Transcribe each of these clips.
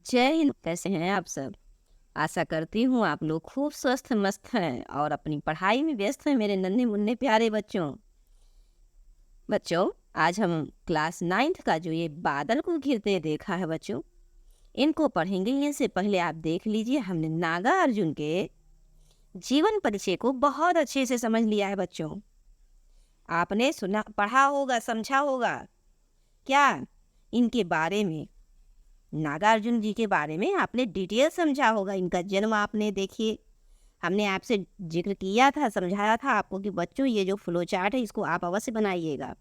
जय हिंद। कैसे हैं आप सब? आशा करती हूँ आप लोग खूब स्वस्थ मस्त हैं और अपनी पढ़ाई में व्यस्त हैं मेरे नन्हे मुन्ने प्यारे बच्चों। बच्चों, आज हम क्लास 9th का जो ये बादल को घिरते देखा है बच्चों, इनको पढ़ेंगे। इससे पहले आप देख लीजिए, हमने नागा अर्जुन के जीवन परिचय को बहुत अच्छे से समझ लिया है बच्चों। आपने सुना, पढ़ा होगा, समझा होगा क्या इनके बारे में? नागार्जुन जी के बारे में आपने डिटेल समझा होगा। इनका जन्म आपने देखिए, हमने आपसे जिक्र किया था, समझाया था आपको कि बच्चों ये जो फ्लो चार्ट है इसको आप अवश्य बनाइएगा।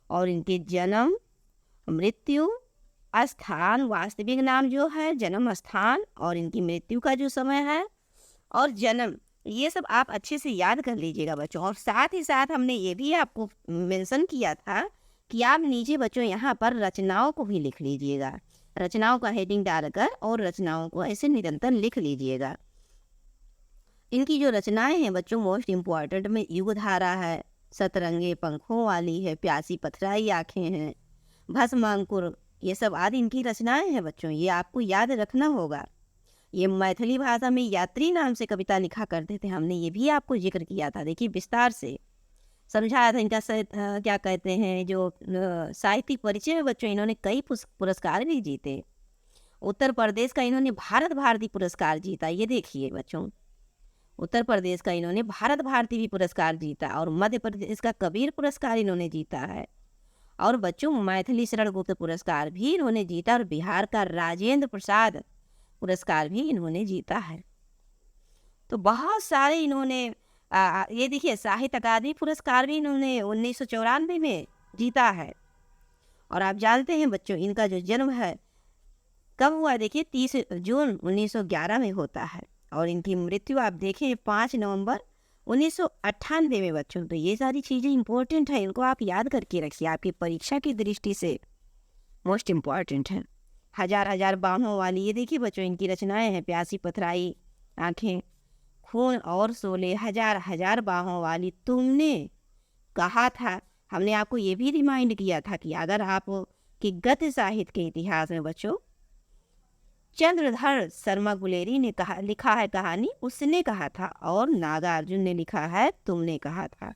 और इनके जन्म, मृत्यु, स्थान, वास्तविक नाम जो है, जन्म स्थान और इनकी मृत्यु का जो समय है और जन्म, ये सब आप अच्छे से याद कर लीजिएगा बच्चों। और साथ ही साथ हमने ये भी आपको मेंशन किया था कि आप नीचे बच्चों यहाँ पर रचनाओं को भी लिख लीजिएगा। रचनाओं का हेडिंग डालकर और रचनाओं को ऐसे निरंतर लिख लीजिएगा। इनकी जो रचनाएं हैं बच्चों, मोस्ट इम्पॉर्टेंट में युगधारा है, सतरंगे पंखों वाली है, प्यासी पथराई आंखें हैं, भस्मांकुर, ये सब आदि इनकी रचनाएं हैं बच्चों। ये आपको याद रखना होगा। ये मैथिली भाषा में यात्री नाम से कविता लिखा करते थे, हमने ये भी आपको जिक्र किया था। देखिए, विस्तार से समझाया था। इनका क्या कहते हैं, जो साहित्यिक परिचय है बच्चों, इन्होंने कई पुरस्कार भी जीते। उत्तर प्रदेश का इन्होंने भारत भारती पुरस्कार जीता। ये देखिए बच्चों, उत्तर प्रदेश का इन्होंने भारत भारती भी पुरस्कार जीता और मध्य प्रदेश का कबीर पुरस्कार इन्होंने जीता है। और बच्चों, मैथिली शरण गुप्त पुरस्कार भी इन्होंने जीता और बिहार का राजेंद्र प्रसाद पुरस्कार भी इन्होंने जीता है। तो बहुत सारे इन्होंने ये देखिए, साहित्य अकादमी पुरस्कार भी इन्होंने 1994 में जीता है। और आप जानते हैं बच्चों, इनका जो जन्म है कब हुआ? देखिए, 30 जून 1911 में होता है। और इनकी मृत्यु आप देखें 5 नवंबर 1998 में बच्चों। तो ये सारी चीज़ें इंपॉर्टेंट है, इनको आप याद करके रखिए, आपकी परीक्षा की दृष्टि से मोस्ट इम्पॉर्टेंट है। हजार हजार बाहों वाली, ये देखिए बच्चों, इनकी रचनाएं हैं। प्यासी पथराई आंखें, खून और सोले, हजार हजार बाहों वाली, तुमने कहा था। हमने आपको ये भी रिमाइंड किया था कि अगर आप कि गद्य साहित्य के इतिहास में बच्चों, चंद्रधर शर्मा गुलेरी ने लिखा है कहानी, उसने कहा था, और नागार्जुन ने लिखा है, तुमने कहा था।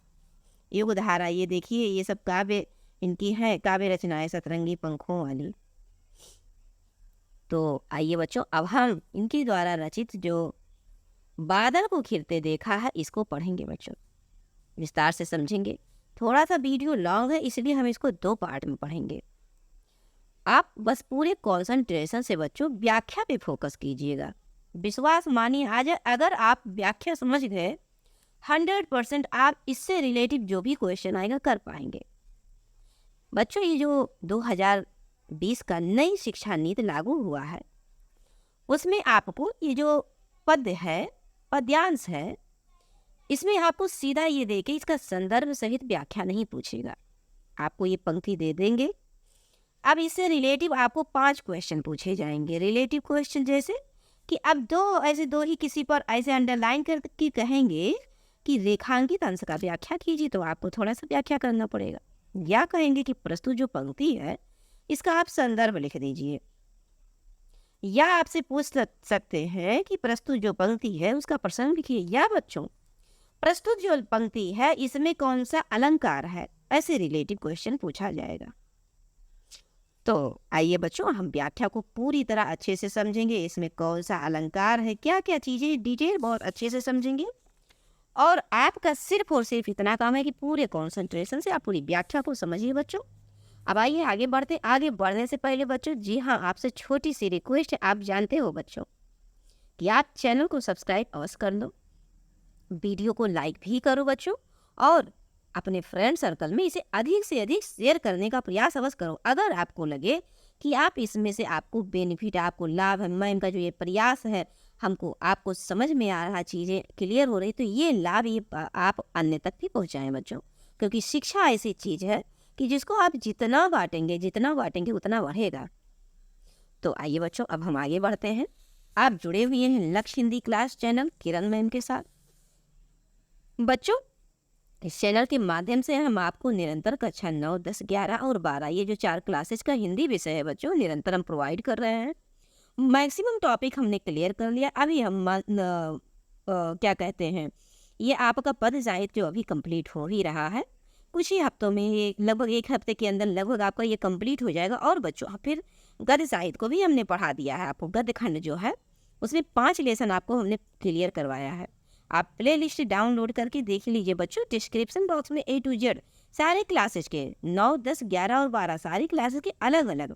युगधारा, ये देखिए, ये सब काव्य इनकी है, काव्य रचनाएं सतरंगी पंखों वाली। तो आइए बच्चों, अब हम इनके द्वारा रचित जो बादल को घिरते देखा है इसको पढ़ेंगे बच्चों, विस्तार से समझेंगे। थोड़ा सा वीडियो लॉन्ग है, इसलिए हम इसको 2 पार्ट में पढ़ेंगे। आप बस पूरे कॉन्सेंट्रेशन से बच्चों व्याख्या पे फोकस कीजिएगा। विश्वास मानिए, आज अगर आप व्याख्या समझ गए 100% आप इससे रिलेटिव जो भी क्वेश्चन आएगा कर पाएंगे बच्चों। ये जो 2020 का नई शिक्षा नीति लागू हुआ है, उसमें आपको ये जो पद्य है, पद्यांश है, इसमें आपको सीधा ये दे के इसका संदर्भ सहित व्याख्या नहीं पूछेगा। आपको ये पंक्ति दे देंगे, अब इससे रिलेटिव आपको 5 क्वेश्चन पूछे जाएंगे। रिलेटिव क्वेश्चन जैसे कि अब दो ही किसी पर ऐसे अंडरलाइन करके कहेंगे कि रेखांकित अंश का व्याख्या कीजिए, तो आपको थोड़ा सा व्याख्या करना पड़ेगा। या कहेंगे कि प्रस्तुत जो पंक्ति है इसका आप संदर्भ लिख दीजिए। या आपसे पूछ सकते हैं कि प्रस्तुत जो पंक्ति है उसका प्रसंग लिखिए। या बच्चों, प्रस्तुत जो पंक्ति है इसमें कौन सा अलंकार है, ऐसे रिलेटिव क्वेश्चन पूछा जाएगा। तो आइए बच्चों, हम व्याख्या को पूरी तरह अच्छे से समझेंगे। इसमें कौन सा अलंकार है, क्या क्या चीजें, डिटेल बहुत अच्छे से समझेंगे। और आपका सिर्फ और सिर्फ इतना काम है कि पूरे कॉन्सेंट्रेशन से आप पूरी व्याख्या को समझिए बच्चों। अब आइए आगे बढ़ते। आगे बढ़ने से पहले बच्चों, जी हाँ, आपसे छोटी सी रिक्वेस्ट है। आप जानते हो बच्चों कि आप चैनल को सब्सक्राइब अवश्य कर लो, वीडियो को लाइक भी करो बच्चों, और अपने फ्रेंड सर्कल में इसे अधिक से अधिक शेयर करने का प्रयास अवश्य करो। अगर आपको लगे कि आप इसमें से आपको बेनिफिट, आपको लाभ है, मैम का जो ये प्रयास है, हमको आपको समझ में आ रहा, चीज़ें क्लियर हो रही, तो ये लाभ ये आप अन्य तक भी पहुँचाएँ बच्चों। क्योंकि शिक्षा ऐसी चीज़ है कि जिसको आप जितना बांटेंगे उतना बढ़ेगा। तो आइए बच्चों, अब हम आगे बढ़ते हैं। आप जुड़े हुए हैं लक्ष्य हिंदी क्लास चैनल किरण मैम के साथ। बच्चों, इस चैनल के माध्यम से हम आपको निरंतर कक्षा 9, 10, 11 और 12 ये जो 4 क्लासेज का हिंदी विषय है बच्चों, निरंतर हम प्रोवाइड कर रहे हैं। मैक्सिमम टॉपिक हमने क्लियर कर लिया। अभी हम क्या कहते हैं, ये आपका पद साहित्य जो अभी कंप्लीट हो ही रहा है, कुछ ही हफ्तों में, ये लगभग 1 हफ्ते के अंदर लगभग आपका ये कंप्लीट हो जाएगा। और बच्चों फिर गद्य साहित्य को भी हमने पढ़ा दिया है आपको। गद्य खंड जो है उसमें 5 लेसन आपको हमने क्लियर करवाया है। आप प्ले लिस्ट डाउनलोड करके देख लीजिए बच्चों। डिस्क्रिप्शन बॉक्स में A to Z सारे क्लासेस के 9, 10, 11 और 12 सारी क्लासेस के अलग अलग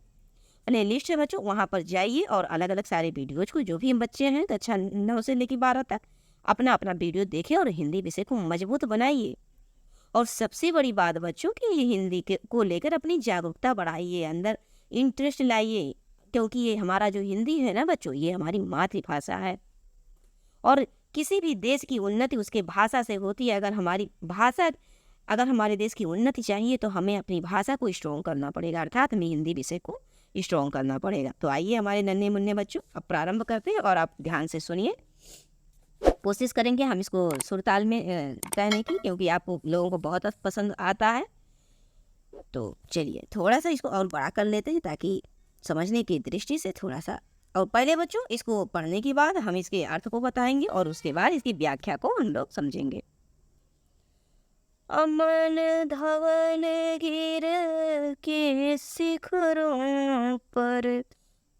प्ले लिस्ट है बच्चों। वहाँ पर जाइए और अलग अलग सारे वीडियोज को, जो भी हम बच्चे हैं कक्षा 9 से लेकर 12 तक, अपना अपना वीडियो देखें और हिंदी विषय को मजबूत बनाइए। और सबसे बड़ी बात बच्चों कि ये हिंदी को लेकर अपनी जागरूकता बढ़ाइए, अंदर इंटरेस्ट लाइए, क्योंकि ये हमारा जो हिंदी है ना बच्चों, ये हमारी मातृभाषा है। और किसी भी देश की उन्नति उसके भाषा से होती है। अगर हमारे देश की उन्नति चाहिए तो हमें अपनी भाषा को स्ट्रॉन्ग करना पड़ेगा, अर्थात हमें हिंदी विषय को स्ट्रॉन्ग करना पड़ेगा। तो आइए हमारे नन्हे मुन्ने बच्चों, अब प्रारंभ करते हैं और आप ध्यान से सुनिए। कोशिश करेंगे हम इसको सुरताल में कहने की, क्योंकि आप लोगों को बहुत पसंद आता है। तो चलिए थोड़ा सा इसको और बड़ा कर लेते हैं ताकि समझने की दृष्टि से थोड़ा सा। और पहले बच्चों इसको पढ़ने के बाद हम इसके अर्थ को बताएंगे और उसके बाद इसकी व्याख्या को हम लोग समझेंगे। अमन धवल गिर के शिखरों पर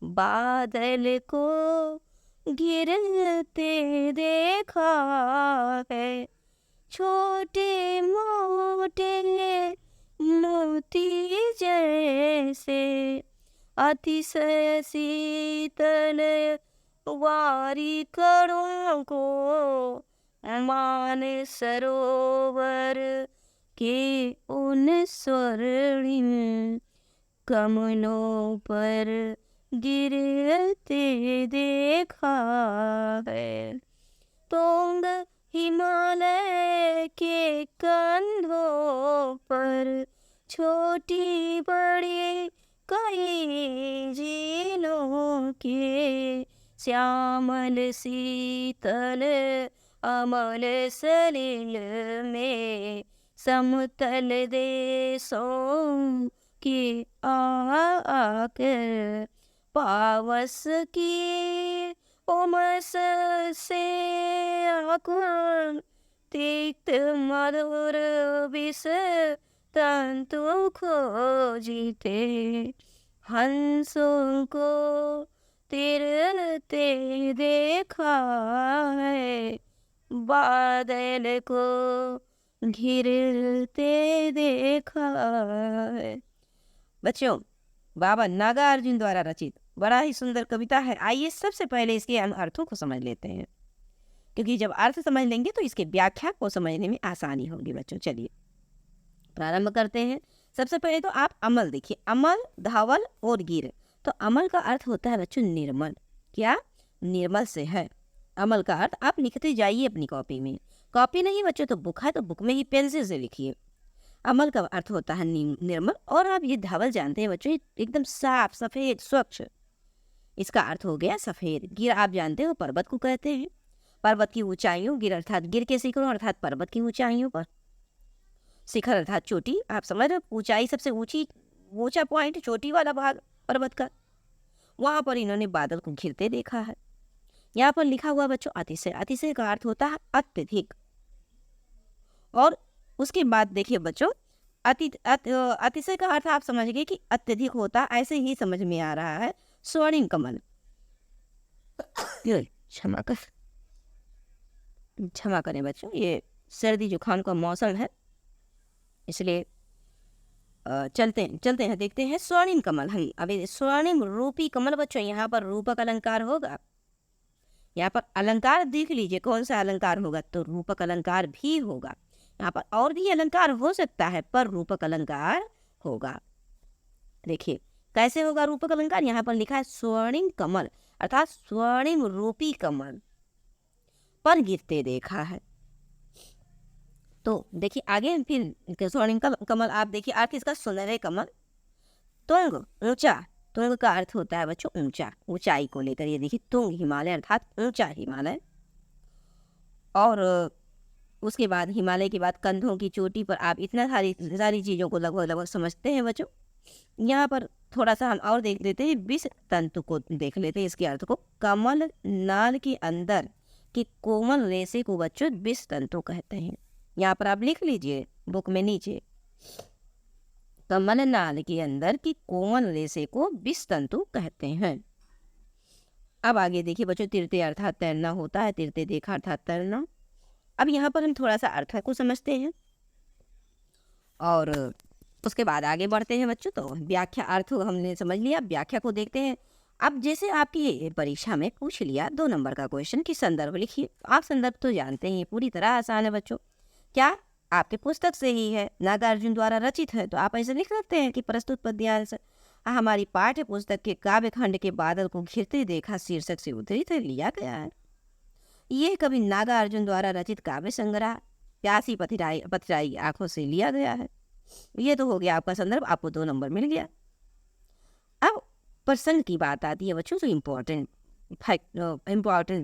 बादल को गिरते देखा है, छोटे मोटे मोती जैसे अतिशय शीतल वारी कणों को मान सरोवर के उन स्वर्णिम कमलों पर गिरते देखा है। तुंग हिमालय के कंधों पर छोटी बड़ी कई झीलों के श्यामल शीतल अमल सलिल में समतल देशों की आकर पावस की उमस से आकुल तिक्त मधुर विष तंतु खोजते हंसों को तिरते देखा है, बादल को घिरते देखा है। बच्चों, बाबा नागार्जुन द्वारा रचित बड़ा ही सुंदर कविता है। आइए सबसे पहले इसके अर्थों को समझ लेते हैं, क्योंकि जब अर्थ समझ लेंगे तो इसके व्याख्या को समझने में आसानी होगी बच्चों। चलिए प्रारंभ करते हैं। सबसे पहले तो आप अमल देखिए, अमल, धावल और गिर। तो अमल का अर्थ होता है बच्चों निर्मल। क्या? निर्मल से है। अमल का अर्थ आप लिखते जाइए अपनी कॉपी में। कॉपी नहीं बच्चों तो बुक है, तो बुक में ही पेंसिल से लिखिए। अमल का अर्थ होता है निर्मल। और आप ये धावल जानते हैं बच्चों, एकदम साफ सफेद स्वच्छ, इसका अर्थ हो गया सफेद। गिर आप जानते हो पर्वत को कहते हैं। पर्वत की ऊंचाइयों, गिर अर्थात गिर के शिखरों अर्थात पर्वत की ऊंचाइयों पर। शिखर अर्थात चोटी, आप समझ रहे हो, ऊंचाई सबसे ऊंचा पॉइंट, चोटी वाला भाग पर्वत का, वहां पर इन्होंने बादल को घिरते देखा है। यहाँ पर लिखा हुआ बच्चों अतिशय। अतिशय का अर्थ होता है अत्यधिक। और उसके बाद देखिए बच्चों, अतिशय का अर्थ आप समझ गए कि अत्यधिक होता, ऐसे ही समझ में आ रहा है स्वर्णिम कमल। क्षमा करें बच्चों, ये सर्दी जुकाम का मौसम है, इसलिए चलते हैं देखते हैं स्वर्णिम कमल। हम अभी स्वर्णिम रूपी कमल बच्चों, यहाँ पर रूपक अलंकार होगा। यहाँ पर अलंकार देख लीजिए कौन सा अलंकार होगा, तो रूपक अलंकार भी होगा। यहाँ पर और भी अलंकार हो सकता है, पर रूपक अलंकार होगा। देखिए कैसे होगा रूपक अलंकार। यहाँ पर लिखा है स्वर्णिम कमल, अर्थात स्वर्णिम रूपी कमल पर गिरते देखा है। तो देखिए आगे फिर स्वर्णिम कमल आप देखिए अर्थ इसका सुनहरे कमल। तुंग ऊंचा, तुंग का अर्थ होता है बच्चों ऊंचा, ऊंचाई को लेकर। ये देखिए तुंग हिमालय अर्थात ऊंचा हिमालय। और उसके बाद हिमालय के बाद कंधों की चोटी पर, आप इतना सारी चीज़ों को लगभग समझते हैं बच्चों। यहाँ पर थोड़ा सा हम और देख लेते हैं, विष तंतु को देख लेते हैं, इसके अर्थ को। कमल नाल के अंदर कि कोमल रेशे को बच्चों विष तंतु कहते हैं। यहाँ पर आप लिख लीजिए बुक में नीचे, कमल नाल के अंदर की कोमल रेशे को विष तंतु कहते हैं। अब आगे देखिए बच्चों, तीर्थे अर्थात तैरना होता है, तीर्थे देखा अर्थात तैरना। अब यहाँ पर हम थोड़ा सा अर्थ को समझते हैं और उसके बाद आगे बढ़ते हैं बच्चों। तो व्याख्या, अर्थ हमने समझ लिया, व्याख्या को देखते हैं। अब जैसे आपकी परीक्षा में पूछ लिया 2 नंबर का क्वेश्चन कि संदर्भ लिखिए, आप संदर्भ तो जानते हैं, पूरी तरह आसान है बच्चों। क्या आपके पुस्तक से ही है, नागार्जुन द्वारा रचित है, तो आप ऐसे लिख सकते हैं कि प्रस्तुत पद्यांश हमारी पाठ्य पुस्तक के काव्य खंड के बादल को घिरते देखा शीर्षक से उद्धृत लिया गया है। ये कवि नागार्जुन द्वारा रचित काव्य संग्रह प्यासी पथराई आंखों से लिया गया है। ये तो हो गया आपका संदर्भ, आपको 2 नंबर मिल गया। अब प्रसंग की बात आती है बच्चों, तो इम्पोर्टेंट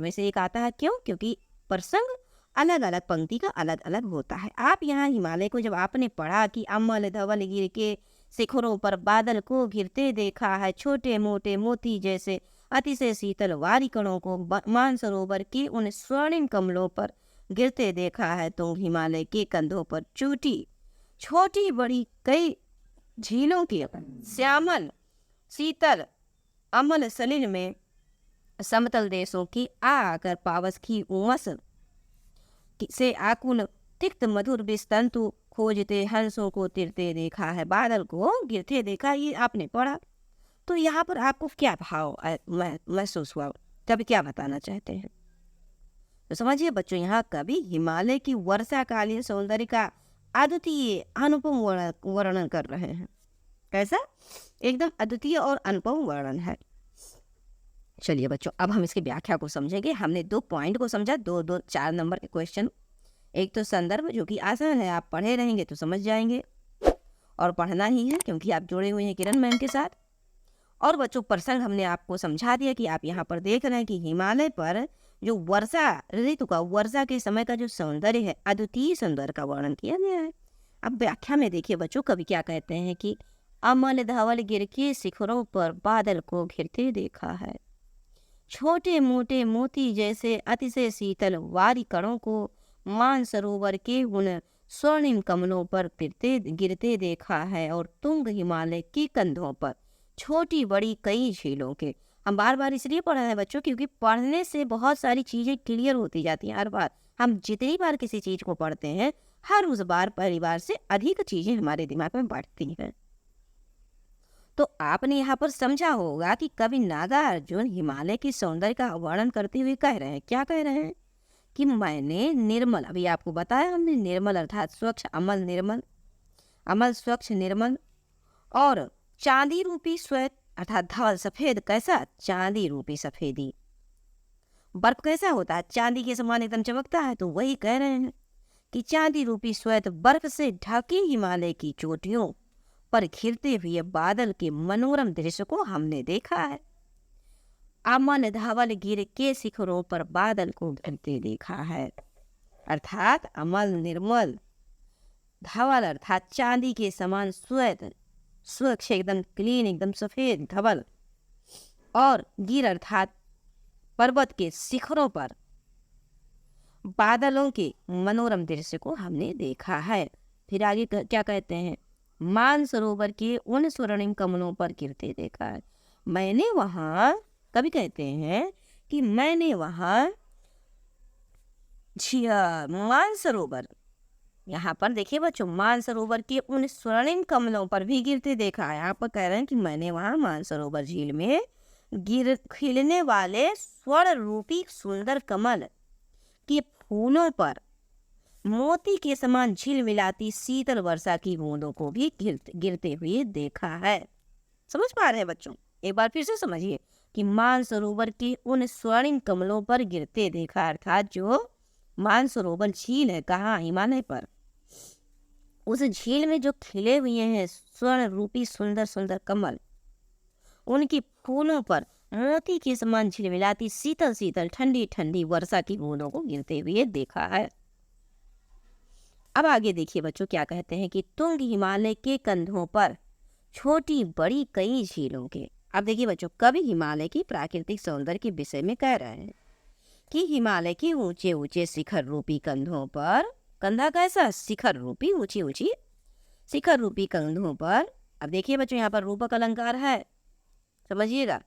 में से एक आता है। क्यों? क्योंकि प्रसंग अलग अलग पंक्ति का अलग अलग होता है। आप यहाँ हिमालय को जब आपने पढ़ा कि अमल धवल गिर के शिखरों पर बादल को घिरते देखा है, छोटे मोटे मोती जैसे अतिशय शीतल वारी कणों को मानसरोवर के उन स्वर्णिम कमलों पर गिरते देखा है, तो हिमालय के कंधों पर छोटी बड़ी कई झीलों के श्यामल शीतल अमल सलिल में समतल देशों की आकर पावस की उमस से आकुल तिक्त मधुर विस्तंतु खोजते हंसों को तिरते देखा है, बादल को गिरते देखा। ये आपने पढ़ा, तो यहाँ पर आपको क्या भाव महसूस हुआ, कभी क्या बताना चाहते हैं? तो समझिए बच्चों, यहाँ कभी हिमालय की वर्षाकालीन सौंदर्य का अद्वितीय अनुपम वर्णन कर रहे हैं। कैसा? एकदम अद्वितीय और अनुपम वर्णन है। चलिए बच्चों, अब हम इसकी व्याख्या को समझेंगे। हमने 2 पॉइंट को समझा, 4 नंबर के क्वेश्चन। एक तो संदर्भ जो कि आसान है, आप पढ़े रहेंगे तो समझ जाएंगे, और पढ़ना ही है क्योंकि आप जुड़े हुए हैं किरण मैम के साथ। और बच्चों प्रसंग हमने आपको समझा दिया कि आप यहाँ पर देख रहे हैं कि हिमालय पर जो वर्षा ऋतु का, वर्षा के समय का जो सौंदर्य है, अद्वितीय सौंदर्य का वर्णन किया गया है। अब व्याख्या में देखिए बच्चों, कवि क्या कहते हैं कि अमल धवल गिर के शिखरों पर बादल को घिरते देखा है, छोटे मोटे मोती जैसे अतिशय शीतल वारी कणों को मानसरोवर के उन स्वर्णिम कमलों पर गिरते देखा है, और तुंग हिमालय के कंधों पर छोटी बड़ी कई झीलों के। हम बार बार इसलिए पढ़ रहे हैं बच्चों क्योंकि पढ़ने से बहुत सारी चीज़ें क्लियर होती जाती हैं। हर बार हम जितनी बार किसी चीज़ को पढ़ते हैं, हर उस बार परिवार से अधिक चीज़ें हमारे दिमाग में बढ़ती हैं। तो आपने यहाँ पर समझा होगा कि कवि नागार्जुन हिमालय की सौंदर्य का वर्णन करते हुए कह रहे हैं, क्या कह रहे हैं कि मैंने निर्मल, अभी आपको बताया हमने, निर्मल अर्थात स्वच्छ, अमल निर्मल, अमल स्वच्छ निर्मल, और चांदी रूपी श्वेत अर्थात धवल सफेद। कैसा? चांदी रूपी सफेदी। बर्फ कैसा होता है? चांदी के समान एकदम चमकता है। तो वही कह रहे हैं कि चांदी रूपी श्वेत बर्फ से ढकी हिमालय की चोटियों पर घिरते हुए बादल के मनोरम दृश्य को हमने देखा है। अमल धवल गिर के शिखरों पर बादल को घिरते देखा है, अर्थात अमल निर्मल, धवल अर्थात चांदी के समान श्वेत, स्वच्छ एकदम क्लीन, एकदम सफेद धवल, और गिर अर्थात पर्वत के शिखरों पर बादलों के मनोरम दृश्य को हमने देखा है। फिर आगे क्या कहते हैं? मानसरोवर के उन स्वर्णिम कमलों पर गिरते देखा है। मैंने वहां, कभी कहते हैं कि मैंने वहां मानसरोवर, यहाँ पर देखिए बच्चों, मानसरोवर के उन स्वर्णिम कमलों पर भी गिरते देखा है। यहाँ पर कह रहे हैं कि मैंने वहां मानसरोवर झील में खिलने वाले स्वर्ण रूपी सुंदर कमल के फूलों पर मोती के समान झिलमिलाती शीतल वर्षा की बूंदों को भी गिरते हुए देखा है। समझ पा रहे हैं बच्चों? एक बार फिर से समझिए कि मानसरोवर के उन स्वर्णिम कमलों पर गिरते देखा, अर्थात जो मानसरोवर झील है, कहाँ? हिमालय पर। उस झील में जो खिले हुए हैं स्वर्ण रूपी सुंदर सुंदर कमल, उनकी फूलों पर मोती के समान झिलमिलाती शीतल शीतल ठंडी ठंडी वर्षा की बूंदों को गिरते हुए देखा है। अब आगे देखिए बच्चों क्या कहते हैं कि तुंग हिमालय के कंधों पर छोटी बड़ी कई झीलों के। अब देखिए बच्चों, कवि हिमालय की प्राकृतिक सौंदर्य के विषय में कह रहे हैं कि हिमालय के ऊंचे ऊंचे शिखर रूपी कंधों पर, कंधा कैसा, शिखर रूपी, ऊंची ऊंची शिखर रूपी कंधों पर। अब देखिए बच्चों, यहाँ पर रूपक अलंकार है, समझिएगा।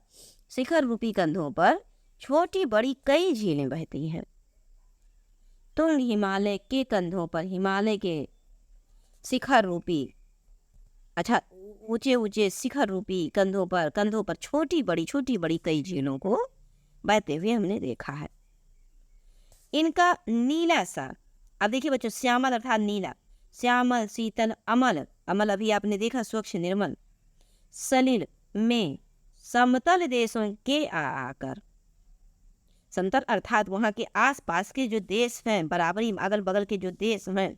शिखर रूपी कंधों पर छोटी बड़ी कई झीलें बहती हैं। तो हिमालय के कंधों पर, हिमालय के शिखर रूपी, अच्छा, ऊंचे ऊंचे शिखर रूपी कंधों पर छोटी बड़ी कई झीलों को बहते हुए हमने देखा है। इनका नीला सा, अब देखिए बच्चों, श्यामल अर्थात नीला, श्यामल शीतल अमल, अमल अभी आपने देखा स्वच्छ निर्मल, सलिल में समतल देशों के आकर, समतल अर्थात वहां के आसपास के जो देश हैं, बराबरी अगल बगल के जो देश हैं,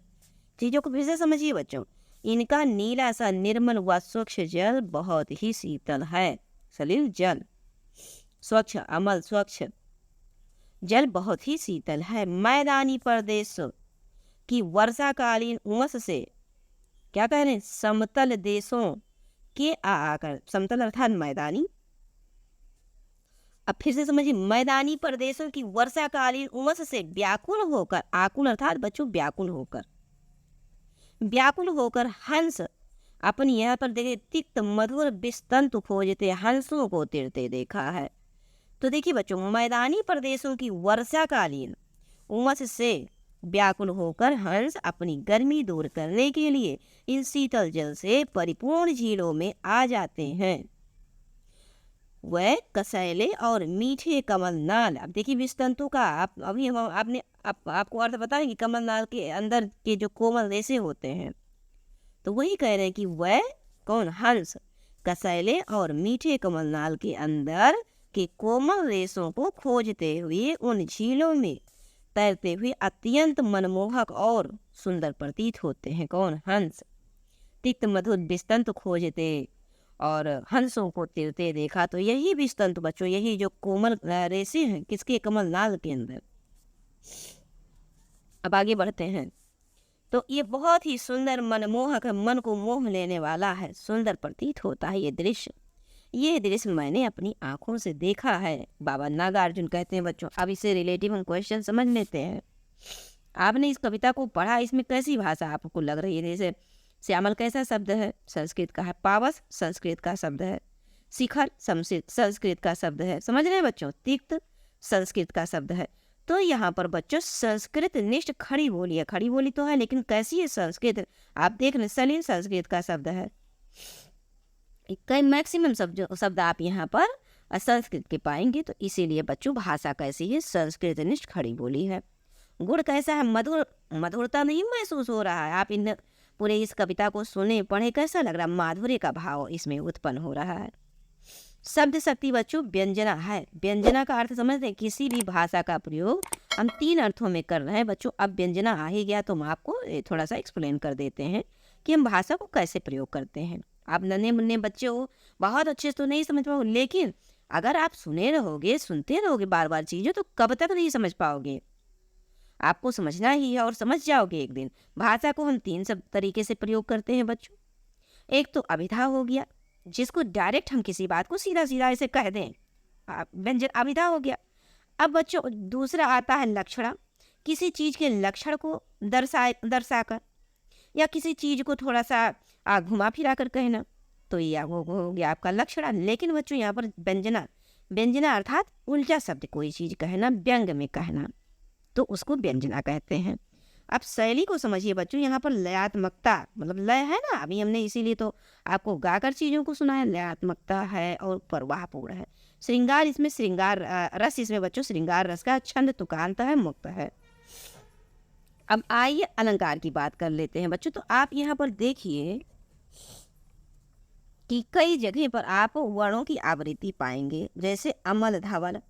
चीजों को फिर से समझिए बच्चों। इनका नीला सा निर्मल व स्वच्छ जल बहुत ही शीतल है, सलिल जल, स्वच्छ अमल स्वच्छ जल बहुत ही शीतल है। मैदानी प्रदेश की वर्षाकालीन उमस से, क्या कह रहे हैं, समतल देशों के आकर, समतल अर्थात मैदानी। अब फिर से समझिए, मैदानी प्रदेशों की वर्षाकालीन उमस से व्याकुल होकर, आकुल अर्थात बच्चों व्याकुल होकर, व्याकुल होकर हंस अपनी, यहाँ पर देखिए, तिक्त मधुर विस्तंतु खोजते हंसों को तिरते देखा है। तो देखिए बच्चों, मैदानी प्रदेशों की वर्षाकालीन उमस से व्याकुल होकर हंस अपनी गर्मी दूर करने के लिए इन शीतल जल से परिपूर्ण झीलों में आ जाते हैं। वह कसैले और मीठे कमलनाल, अब देखिए विस्तंतु का अभी हम आपने आपको अर्थ बताएं कि कमलनाल के अंदर के जो कोमल रेशे होते हैं, तो वही कह रहे हैं कि वह कौन, हंस कसैले और मीठे कमलनाल के अंदर के कोमल रेशों को खोजते हुए उन झीलों में तैरते हुए अत्यंत मनमोहक और सुंदर प्रतीत होते हैं। कौन, हंस। तिक्त मधुर विस्तंतु खोजते और हंसों को तिरते देखा, तो यही विस्तंतु बच्चों, यही जो कोमल रेशे हैं किसके, कमलनाल के अंदर। अब आगे बढ़ते हैं, तो ये बहुत ही सुंदर मनमोहक, मन को मोह लेने वाला है, सुंदर प्रतीत होता है ये दृश्य। ये दृश्य मैंने अपनी आंखों से देखा है, बाबा नागार्जुन कहते हैं बच्चों। अब इसे रिलेटिव हम क्वेश्चन समझ लेते हैं। आपने इस कविता को पढ़ा, इसमें कैसी भाषा आपको लग रही है? जैसे श्यामल कैसा शब्द है, संस्कृत का है। पावस संस्कृत का शब्द है। शिखर संस्कृत का शब्द है, समझ रहे हैं बच्चों। तिक्त संस्कृत का शब्द है। तो यहाँ पर बच्चों संस्कृत निष्ठ खड़ी बोली है, खड़ी बोली तो है लेकिन कैसी है संस्कृत, आप देख रहे, सलिल संस्कृत का शब्द है। कई मैक्सिमम शब्द आप यहाँ पर संस्कृत के पाएंगे, तो इसीलिए बच्चों भाषा कैसी है, संस्कृत निष्ठ खड़ी बोली है। गुण कैसा है, मधुर, मधुरता नहीं महसूस हो रहा है। आप इन पूरे इस कविता को सुने पढ़े, कैसा लग रहा है, माधुर्य का भाव इसमें उत्पन्न हो रहा है। शब्द शक्ति बच्चों व्यंजना है। व्यंजना का अर्थ समझते हैं, किसी भी भाषा का प्रयोग हम 3 अर्थों में कर रहे हैं बच्चों। अब व्यंजना आ ही गया तो हम आपको थोड़ा सा एक्सप्लेन कर देते हैं कि हम भाषा को कैसे प्रयोग करते हैं। आप नन्हे मुन्ने बच्चे हो, बहुत अच्छे से तो नहीं समझ पाओगे, लेकिन अगर आप सुने रहोगे, सुनते रहोगे बार बार चीज़ें, तो कब तक नहीं समझ पाओगे। आपको समझना ही है और समझ जाओगे एक दिन। भाषा को हम 3 सब तरीके से प्रयोग करते हैं बच्चों। एक तो अभिधा हो गया, जिसको डायरेक्ट हम किसी बात को सीधा सीधा ऐसे कह दें, व्यंजन अभिधा हो गया। अब बच्चों दूसरा आता है लक्षणा, किसी चीज़ के लक्षण को दर्शाकर, या किसी चीज़ को थोड़ा सा घुमा फिरा कर कहना, तो ये वो हो गया आपका लक्षणा। लेकिन बच्चों यहाँ पर व्यंजना, व्यंजना अर्थात उल्टा शब्द कोई चीज़ कहना, व्यंग में कहना, तो उसको व्यंजना कहते हैं। अब शैली को समझिए बच्चों, यहाँ पर लयात्मकता, मतलब लय है ना, अभी हमने इसीलिए तो आपको गाकर चीज़ों को सुना है। लयात्मकता है और प्रवाहपूर्ण है। श्रृंगार, इसमें श्रृंगार रस, इसमें बच्चों श्रृंगार रस का छंद तुकांत है, मुक्त है। अब आइए अलंकार की बात कर लेते हैं बच्चों। तो आप यहाँ पर देखिए कि कई जगह पर आप वर्णों की आवृत्ति पाएंगे, जैसे अमल धवल,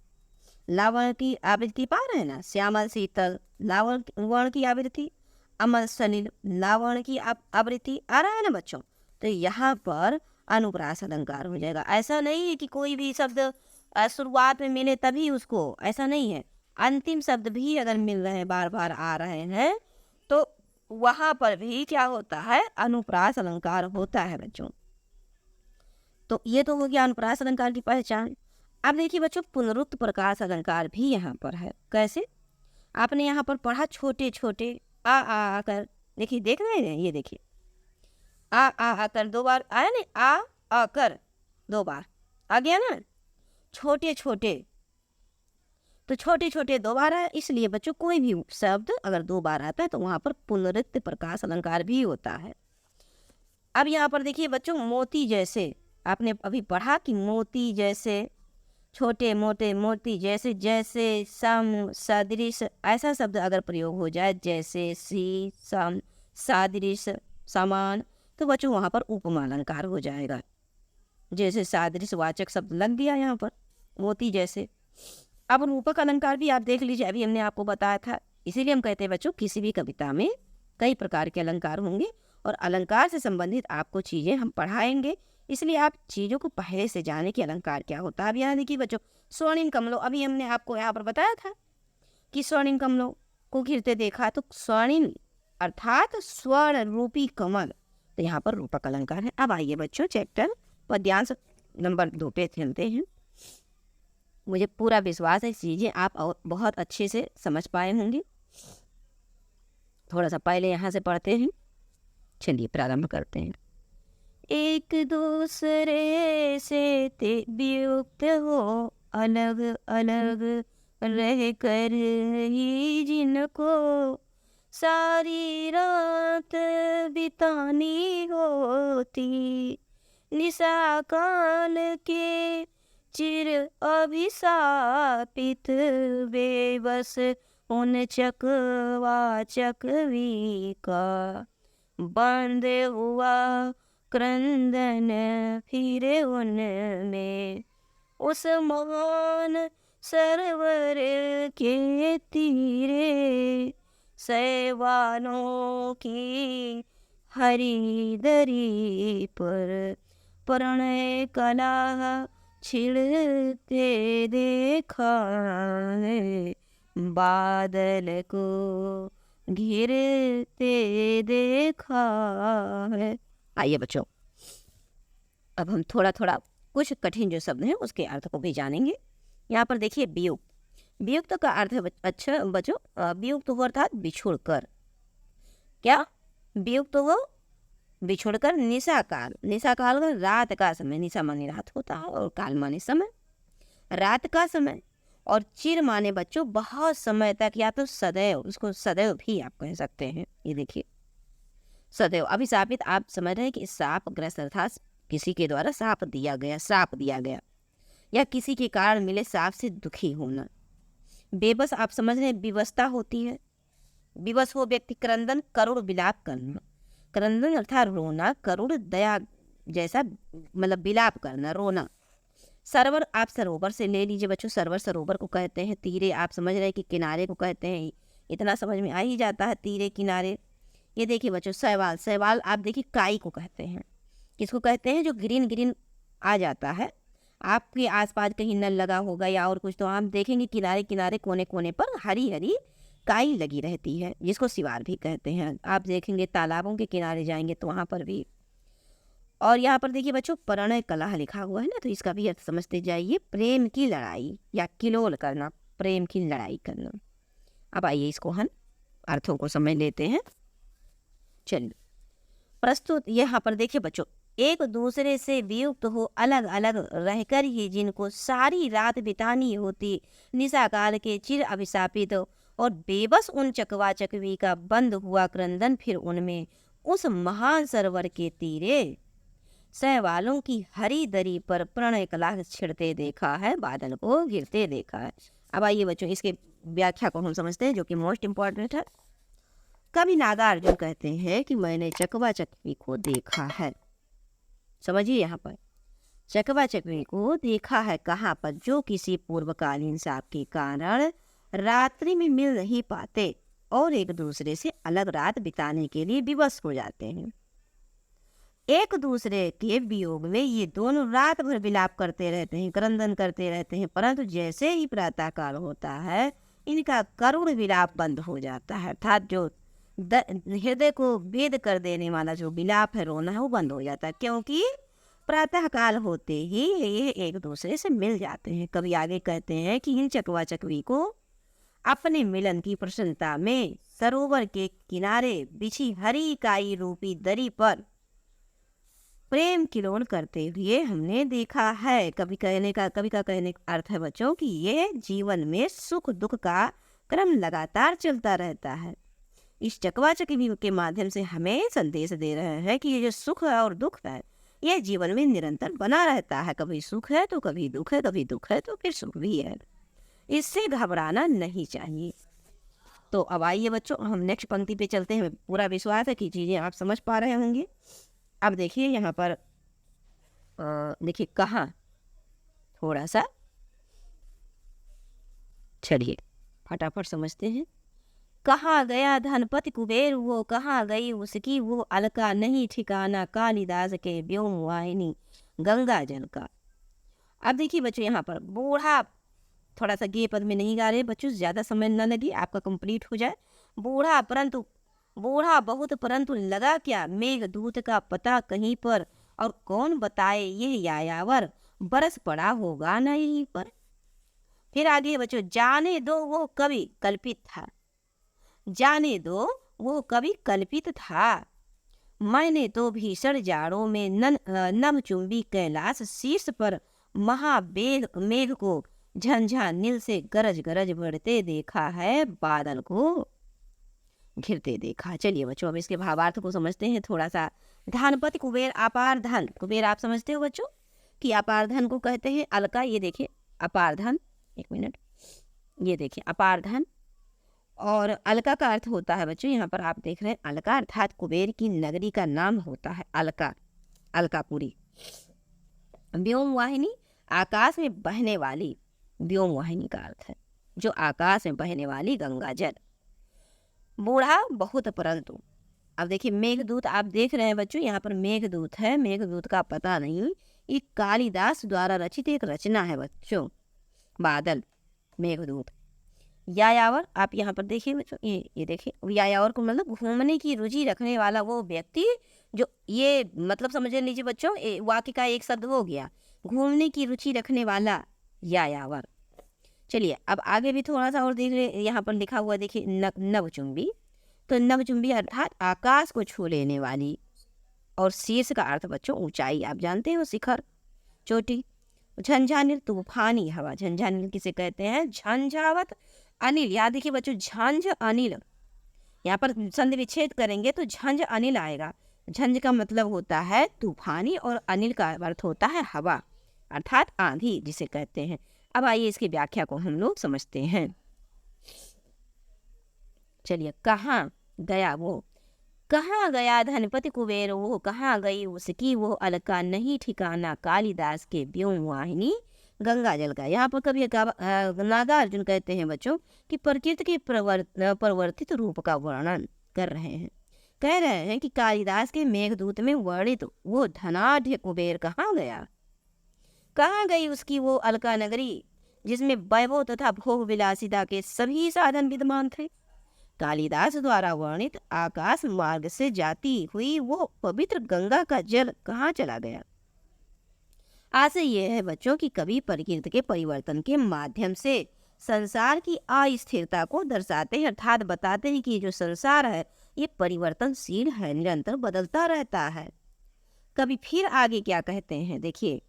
लावण की आवृत्ति पा रहे हैं ना, श्यामल शीतल लावण वर्ण की आवृत्ति, अमल सलिल लावण की आवृत्ति आ रहा है ना बच्चों। तो यहाँ पर अनुप्रास अलंकार हो जाएगा। ऐसा नहीं है कि कोई भी शब्द शुरुआत में मिले तभी उसको, ऐसा नहीं है। अंतिम शब्द भी अगर मिल रहे हैं, बार बार आ रहे हैं, तो वहाँ पर भी क्या होता है, अनुप्रास अलंकार होता है बच्चों। तो ये तो हो गया अनुप्रास अलंकार की पहचान। अब देखिए बच्चों, पुनरुक्त प्रकाश अलंकार भी यहाँ पर है। कैसे? आपने यहाँ पर पढ़ा छोटे छोटे आ आकर, देखिए देख रहे हैं, ये देखिए आ आकर 2 बार आया ना, आ आकर 2 बार आ गया ना। छोटे छोटे, तो छोटे छोटे 2 बार आया, इसलिए बच्चों कोई भी शब्द अगर 2 बार आता है तो वहां पर पुनरुक्त प्रकाश अलंकार भी होता है। अब यहाँ पर देखिए बच्चों, मोती जैसे, आपने अभी पढ़ा कि मोती जैसे, छोटे मोटे मोती जैसे, जैसे सम सदृश, ऐसा शब्द अगर प्रयोग हो जाए, जैसे सी सम सादृश समान, तो बच्चों वहाँ पर उपमा अलंकार हो जाएगा। जैसे सादृश वाचक शब्द लग गया यहाँ पर, मोती जैसे। अब रूपक अलंकार भी आप देख लीजिए, अभी हमने आपको बताया था। इसीलिए हम कहते हैं बच्चों, किसी भी कविता में कई प्रकार के अलंकार होंगे और अलंकार से संबंधित आपको चीज़ें हम पढ़ाएंगे, इसलिए आप चीज़ों को पहले से जाने कि अलंकार क्या होता है। अब यहाँ देखिए बच्चों, स्वर्णिम कमलों, अभी हमने आपको यहाँ पर बताया था कि स्वर्णिम कमलों को घिरते देखा, तो स्वर्णिम अर्थात स्वर्ण रूपी कमल, तो यहाँ पर रूपक अलंकार है। अब आइए बच्चों, चैप्टर पद्यांश नंबर 2 पे चलते हैं। मुझे पूरा विश्वास है चीज़ें आप और बहुत अच्छे से समझ पाए होंगे। थोड़ा सा पहले यहाँ से पढ़ते हैं, चलिए प्रारंभ करते हैं। एक दूसरे से वियुक्त हो, अलग अलग रह कर ही जिनको सारी रात बितानी होती, निशा काल के चिर अभिशापित बेबस उन चकवा चकवी का, बंद हुआ क्रंदन फिर उनमें, उस महान सरोवर के तीरे, सैवालों की हरी दरी पर प्रणय कला छिड़ते देखा है, बादल को घिरते देखा है। आइए बच्चों, अब हम थोड़ा थोड़ा कुछ कठिन जो शब्द हैं उसके अर्थ को भी जानेंगे। यहाँ पर देखिए वियुक्त, वियुक्त का अर्थ है अच्छा बच्चों, वियुक्त हो अर्थात बिछुड़ कर। क्या? वियुक्त हो बिछुड़ कर। निशा काल, निशा काल का रात का समय, निशा माने रात होता है और काल माने समय, रात का समय। और चिर माने बच्चों बहुत समय तक, या तो सदैव, उसको सदैव भी आप कह सकते हैं। ये देखिए सदैव। अभिशापित, आप समझ रहे हैं कि शाप ग्रस्त अर्थात किसी के द्वारा शाप दिया गया, श्राप दिया गया, या किसी के कारण मिले शाप से दुखी होना। बेबस, आप समझ रहे हैं विवशता होती है, विवश हो व्यक्ति। क्रंदन, करुण विलाप करना, क्रंदन अर्थात रोना, करुण दया जैसा मतलब विलाप करना, रोना। सरोवर, आप सरोवर से ले लीजिए बच्चों, सरोवर सरोवर को कहते हैं। तीरे, आप समझ रहे हैं कि किनारे को कहते हैं, इतना समझ में आ ही जाता है, तीरे किनारे। ये देखिए बच्चों शैवाल, शैवाल आप देखिए काई को कहते हैं। किसको कहते हैं? जो ग्रीन ग्रीन आ जाता है, आपके आसपास कहीं नल लगा होगा या और कुछ, तो आप देखेंगे किनारे किनारे कोने कोने पर हरी हरी काई लगी रहती है, जिसको सिवार भी कहते हैं। आप देखेंगे तालाबों के किनारे जाएंगे तो वहाँ पर भी। और यहाँ पर देखिए बच्चों प्रणय कलह लिखा हुआ है ना, तो इसका भी अर्थ समझते जाइए, प्रेम की लड़ाई या किलोल करना, प्रेम की लड़ाई करना। अब आइए इसको हम अर्थों को समझ लेते हैं। चलिए प्रस्तुत, यहाँ पर देखिए बच्चों, एक दूसरे से वियुक्त हो, अलग अलग रहकर ही जिनको सारी रात बितानी होती, निशा काल के चिर अभिशापित और बेबस उन चकवा चकवी का, बंद हुआ क्रंदन फिर उनमें, उस महान सरोवर के तीरे, शैवालों की हरी दरी पर प्रणय कला छिड़ते देखा है, बादल को गिरते देखा है। अब आइए बच्चों इसके व्याख्या को हम समझते हैं, जो कि मोस्ट इम्पॉर्टेंट है। कवि नागार्जुन कहते हैं कि मैंने चकवा चकवी को देखा है। समझिए यहाँ पर चकवा चकवी को देखा है कहाँ पर? जो किसी पूर्वकालीन शाप के कारण रात्रि में मिल नहीं पाते और एक दूसरे से अलग रात बिताने के लिए विवश हो जाते हैं। एक दूसरे के वियोग में ये दोनों रात भर विलाप करते रहते हैं, क्रंदन करते रहते हैं, परंतु जैसे ही प्रातःकाल होता है इनका करुण विलाप बंद हो जाता है, अर्थात जो हृदय को भेद कर देने वाला जो विलाप है, रोना है, वो बंद हो जाता है। क्योंकि प्रातःकाल होते ही ये एक दूसरे से मिल जाते हैं। कभी आगे कहते हैं कि इन चकवा चकवी को अपने मिलन की प्रसन्नता में सरोवर के किनारे बिछी हरी काई रूपी दरी पर प्रेम किलोन करते हुए हमने देखा है। कवि का कहने का अर्थ है बच्चों कि ये जीवन में सुख दुख का क्रम लगातार चलता रहता है। इस चकवा चकवी के माध्यम से हमें संदेश दे रहे हैं कि ये जो सुख और दुख है ये जीवन में निरंतर बना रहता है। कभी सुख है तो कभी दुख है, कभी दुख है तो फिर सुख भी है। इससे घबराना नहीं चाहिए। तो अब आइए बच्चों हम नेक्स्ट पंक्ति पे चलते हैं। पूरा विश्वास है कि चीज़ें आप समझ पा रहे होंगे। अब देखिए यहाँ पर देखिए कहाँ थोड़ा सा चलिए फटाफट समझते हैं। कहाँ गया धनपति कुबेर वो, कहाँ गई उसकी वो अलका, नहीं ठिकाना कालिदास के व्योम वाहिनी गंगा जल का। अब देखिए बच्चों यहाँ पर बूढ़ा, थोड़ा सा गे पद में नहीं गा रहे बच्चों, ज़्यादा समय न लगे, आपका कंप्लीट हो जाए। बूढ़ा बहुत परंतु लगा क्या, मेघदूत का पता कहीं पर, और कौन बताए यह यायावर, बरस पड़ा होगा न यहीं पर। फिर आगे बच्चों, जाने दो वो कवि कल्पित था, जाने दो वो कवि कल्पित था, मैंने तो भीषण जाड़ों में नभचुंबी कैलाश शीर्ष पर महाबेग मेघ को झंझा नील से गरज गरज बढ़ते देखा है, बादल को घिरते देखा। चलिए बच्चों अब इसके भावार्थ को समझते हैं थोड़ा सा। धनपति कुबेर, अपार धन। कुबेर आप समझते हो बच्चों कि अपार धन को कहते हैं अलका। ये देखिए अपार धन, एक मिनट, ये देखिए अपार धन और अलका का अर्थ होता है बच्चों, यहाँ पर आप देख रहे हैं अलका अर्थात कुबेर की नगरी का नाम होता है अलका, अलकापुरी। व्योम वाहिनी, आकाश में बहने वाली, व्योम वाहिनी का अर्थ है जो आकाश में बहने वाली गंगा जल। बूढ़ा बहुत परंतु, अब देखिए मेघदूत आप देख रहे हैं बच्चों, यहाँ पर मेघदूत है, मेघदूत का पता नहीं, ये कालिदास द्वारा रचित एक रचना है बच्चों, बादल मेघदूत। यायावर आप यहाँ पर देखिए बच्चों, ये देखिए यायावर को मतलब घूमने की रुचि रखने वाला वो व्यक्ति, जो ये मतलब समझ लीजिए बच्चों वाक्य का एक शब्द हो गया, घूमने की रुचि रखने वाला यायावर। चलिए अब आगे भी थोड़ा सा और देख रहे, यहाँ पर लिखा हुआ देखिए नभचुंबी, तो नभचुंबी अर्थात आकाश को छू लेने वाली, और शीर्ष का अर्थ बच्चों ऊंचाई, आप जानते हो शिखर, चोटी। झंझानिल तूफानी हवा, झंझानिल किसे कहते हैं, झंझावत अनिल। याद देखिए बच्चों झंझ अनिल, यहाँ पर संधि विच्छेद करेंगे तो झंझ अनिल आएगा। झंझ का मतलब होता है तूफानी और अनिल का अर्थ होता है हवा अर्थात आंधी जिसे कहते हैं। अब आइए इसकी व्याख्या को हम लोग समझते हैं। चलिए कहाँ गया वो, कहाँ गया धनपति कुबेर वो, कहाँ गई उसकी वो अलका, नहीं ठिकाना कालिदास के व्योम वाहिनी गंगा जल का। यहाँ पर कभी नागार्जुन कहते हैं बच्चों कि प्रकृति के परिवर्तित रूप का वर्णन कर रहे हैं, कह रहे हैं कि कालिदास के मेघदूत में वर्णित वो धनाढ्य कुबेर कहाँ गया, कहाँ गई उसकी वो अलका नगरी जिसमें वैभव तथा भोग विलासिता के सभी साधन विद्यमान थे। कालिदास द्वारा वर्णित आकाश मार्ग से जाती हुई वो पवित्र गंगा का जल कहाँ चला गया। आशय यह है बच्चों कि कवि प्रकृति के परिवर्तन के माध्यम से संसार की अस्थिरता को दर्शाते हैं, अर्थात बताते हैं कि जो संसार है ये परिवर्तनशील है, निरंतर बदलता रहता है। कवि फिर आगे क्या कहते हैं देखिए,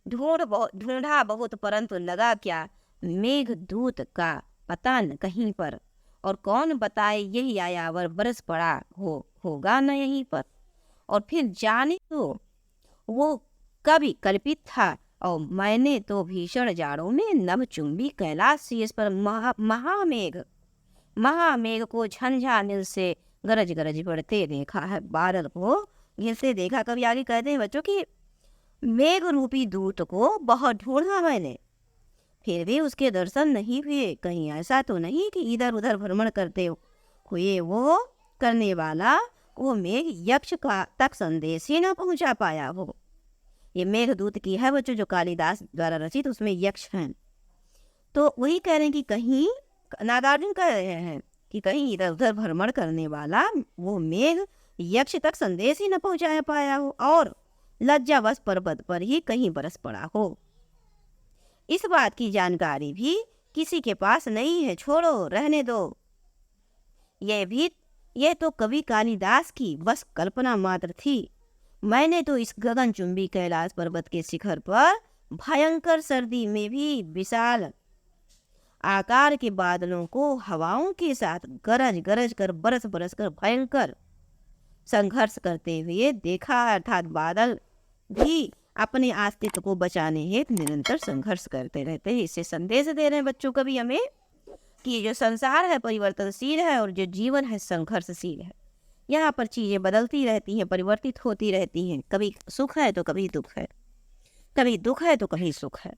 ढूंढा बहुत परंतु लगा क्या, मेघदूत का पता न कहीं पर, और कौन बताए यही यायावर, बरस पड़ा होगा न यहीं पर। और फिर जाने तो वो कभी कल्पित था, और मैंने तो भीषण जाड़ों में नभचुंबी कैलाश शीर्ष पर महामेघ को झंझा नील से गरज गरज बढ़ते देखा है, बादल को घिरते देखा। कभी आगे कहते हैं बच्चों कि मेघ रूपी दूत को बहुत ढूंढा मैंने, फिर भी उसके दर्शन नहीं हुए। कहीं ऐसा तो नहीं कि इधर उधर भ्रमण करते हुए वो करने वाला वो मेघ यक्ष का तक संदेश ही न पहुंचा पाया हो। ये मेघदूत की है बच्चों जो कालिदास द्वारा रचित, उसमें यक्ष हैं। तो वही कह रहे हैं कि कहीं नागार्जुन कह रहे हैं कि कहीं इधर उधर भ्रमण करने वाला वो मेघ यक्ष तक संदेश ही न पहुंचा पाया हो, और लज्जावश पर्वत पर ही कहीं बरस पड़ा हो। इस बात की जानकारी भी किसी के पास नहीं है, छोड़ो रहने दो। यह तो कवि कालिदास की बस कल्पना मात्र थी। मैंने तो इस गगनचुंबी कैलाश पर्वत के शिखर पर भयंकर सर्दी में भी विशाल आकार के बादलों को हवाओं के साथ गरज गरज कर बरस बरस कर भयंकर संघर्ष करते हुए देखा। अर्थात बादल भी अपने अस्तित्व को बचाने हेतु निरंतर संघर्ष करते रहते हैं। इससे संदेश दे रहे हैं बच्चों कभी हमें कि जो संसार है परिवर्तनशील है और जो जीवन है संघर्षशील है। यहाँ पर चीज़ें बदलती रहती हैं, परिवर्तित होती रहती हैं। कभी सुख है तो कभी दुख है, कभी दुख है तो कभी सुख है।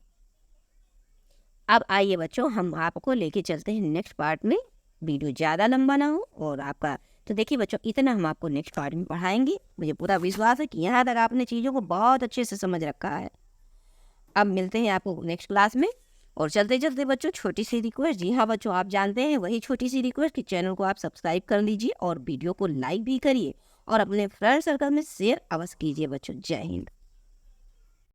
अब आइए बच्चों, हम आपको लेके चलते हैं नेक्स्ट पार्ट में। वीडियो ज़्यादा लंबा ना हो और आपका तो देखिए बच्चों, इतना हम आपको नेक्स्ट पार्ट में पढ़ाएंगे। मुझे पूरा विश्वास है कि यहाँ तक आपने चीज़ों को बहुत अच्छे से समझ रखा है। अब मिलते हैं आपको नेक्स्ट क्लास में। और चलते चलते बच्चों, छोटी सी रिक्वेस्ट, जी हाँ बच्चों, आप जानते हैं वही छोटी सी रिक्वेस्ट कि चैनल को आप सब्सक्राइब कर लीजिए और वीडियो को लाइक भी करिए और अपने फ्रेंड सर्कल में शेयर अवश्य कीजिए बच्चों। जय हिंद।